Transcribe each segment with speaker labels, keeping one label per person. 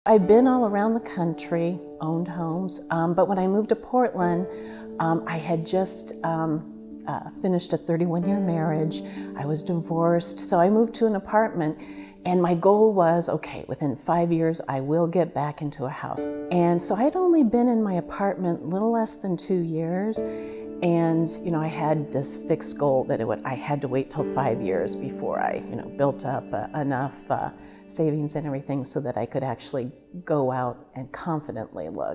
Speaker 1: I've been all around the country, owned homes, but when I moved to Portland, I had just finished a 31-year marriage. I was divorced, so I moved to an apartment, and my goal was, okay, within 5 years, I will get back into a house. And so I'd only been in my apartment a little less than 2 years, and I had this fixed goal that I had to wait till 5 years before I built up enough savings and everything so that I could actually go out and confidently look.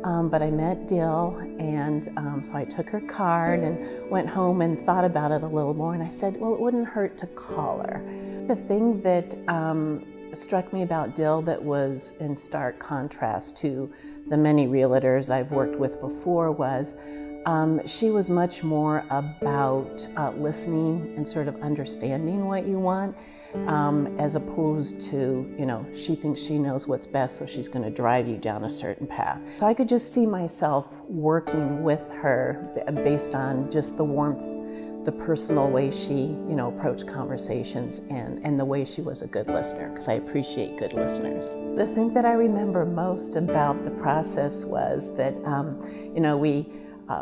Speaker 1: But I met Dill, and so I took her card and went home and thought about it a little more, and I said, well, it wouldn't hurt to call her. The thing that struck me about Dill that was in stark contrast to the many realtors I've worked with before was she was much more about listening and sort of understanding what you want, as opposed to, she thinks she knows what's best, so she's going to drive you down a certain path. So I could just see myself working with her based on just the warmth, the personal way she, approached conversations, and the way she was a good listener, because I appreciate good listeners. The thing that I remember most about the process was that,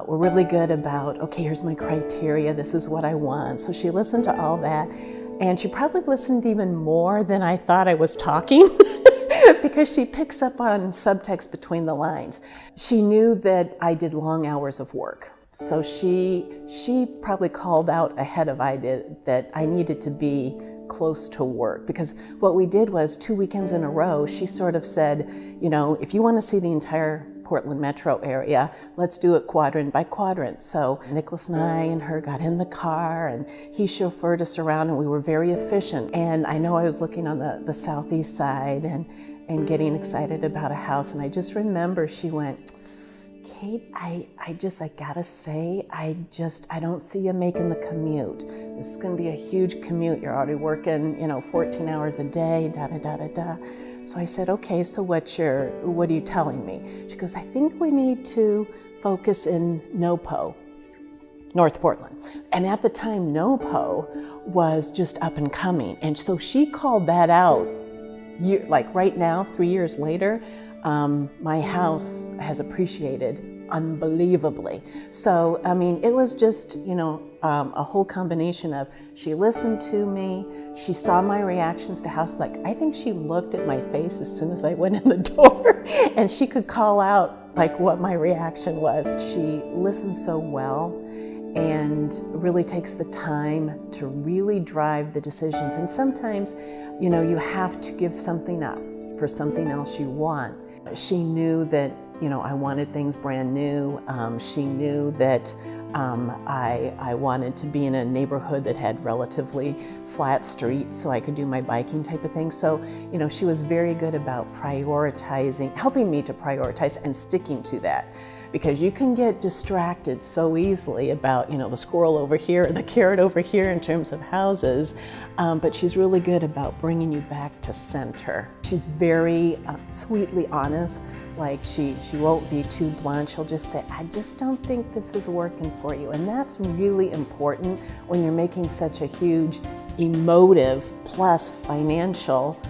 Speaker 1: we're really good about, okay, here's my criteria, this is what I want. So she listened to all that, and she probably listened even more than I thought I was talking because she picks up on subtext between the lines. She knew that I did long hours of work. So she probably called out ahead of I did that I needed to be close to work, because what we did was 2 weekends in a row, she sort of said, if you want to see the entire Portland metro area, let's do it quadrant by quadrant. So Nicholas and I and her got in the car, and he chauffeured us around, and we were very efficient. And I know I was looking on the southeast side and getting excited about a house, and I just remember she went, Kate, I gotta say, I don't see you making the commute. This is gonna be a huge commute. You're already working, 14 hours a day, da-da-da-da-da. So I said, okay, so what are you telling me? She goes, I think we need to focus in NoPo, North Portland. And at the time, NoPo was just up and coming. And so she called that out, like right now, 3 years later, my house has appreciated unbelievably. So, it was just, a whole combination of, she listened to me, she saw my reactions to houses. Like, I think she looked at my face as soon as I went in the door, and she could call out like what my reaction was. She listens so well and really takes the time to really drive the decisions. And sometimes, you have to give something up for something else you want. She knew that, I wanted things brand new. She knew that I wanted to be in a neighborhood that had relatively flat streets so I could do my biking type of thing. So, she was very good about prioritizing, helping me to prioritize and sticking to that. Because you can get distracted so easily about, the squirrel over here, the carrot over here in terms of houses, but she's really good about bringing you back to center. She's very sweetly honest. Like, she won't be too blunt. She'll just say, I just don't think this is working for you. And that's really important when you're making such a huge emotive plus financial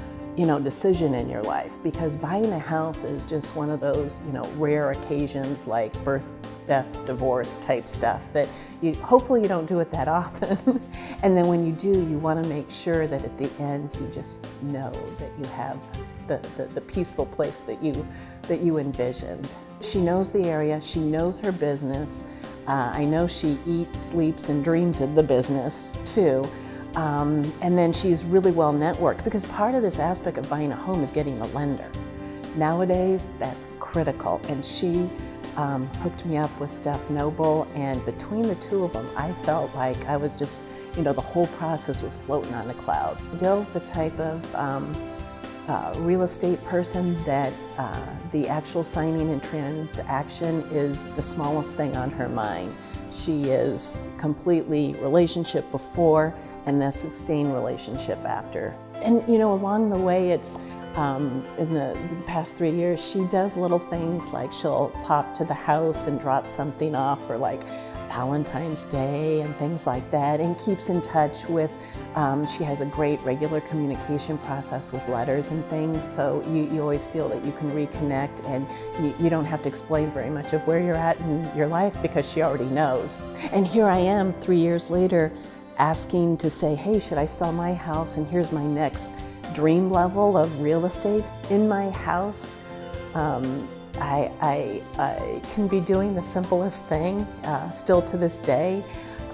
Speaker 1: decision in your life, because buying a house is just one of those, rare occasions like birth, death, divorce type stuff that hopefully you don't do it that often. And then when you do, you want to make sure that at the end you just know that you have the peaceful place that you envisioned. She knows the area, she knows her business. I know she eats, sleeps, and dreams of the business too. And then she's really well networked, because part of this aspect of buying a home is getting a lender. Nowadays, that's critical. And she hooked me up with Steph Noble, and between the two of them, I felt like I was just, the whole process was floating on a cloud. Dill's the type of real estate person that the actual signing and transaction is the smallest thing on her mind. She is completely relationship before and the sustained relationship after. And along the way, it's in the past 3 years, she does little things like she'll pop to the house and drop something off for like Valentine's Day and things like that, and keeps in touch with She has a great regular communication process with letters and things, so you always feel that you can reconnect, and you don't have to explain very much of where you're at in your life because she already knows. And here I am 3 years later asking to say, hey, should I sell my house, and here's my next dream level of real estate in my house. I can be doing the simplest thing still to this day.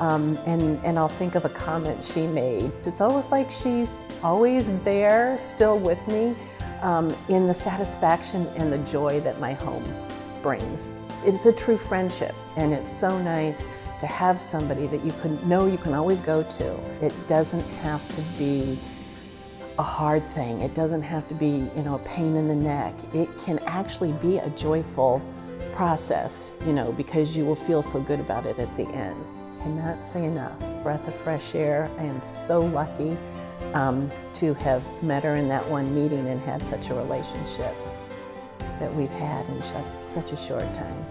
Speaker 1: And I'll think of a comment she made. It's almost like she's always there, still with me, in the satisfaction and the joy that my home brings. It's a true friendship, and it's so nice to have somebody that you can always go to. It doesn't have to be a hard thing. It doesn't have to be, a pain in the neck. It can actually be a joyful process, because you will feel so good about it at the end. Cannot say enough. Breath of fresh air. I am so lucky to have met her in that one meeting and had such a relationship that we've had in such a short time.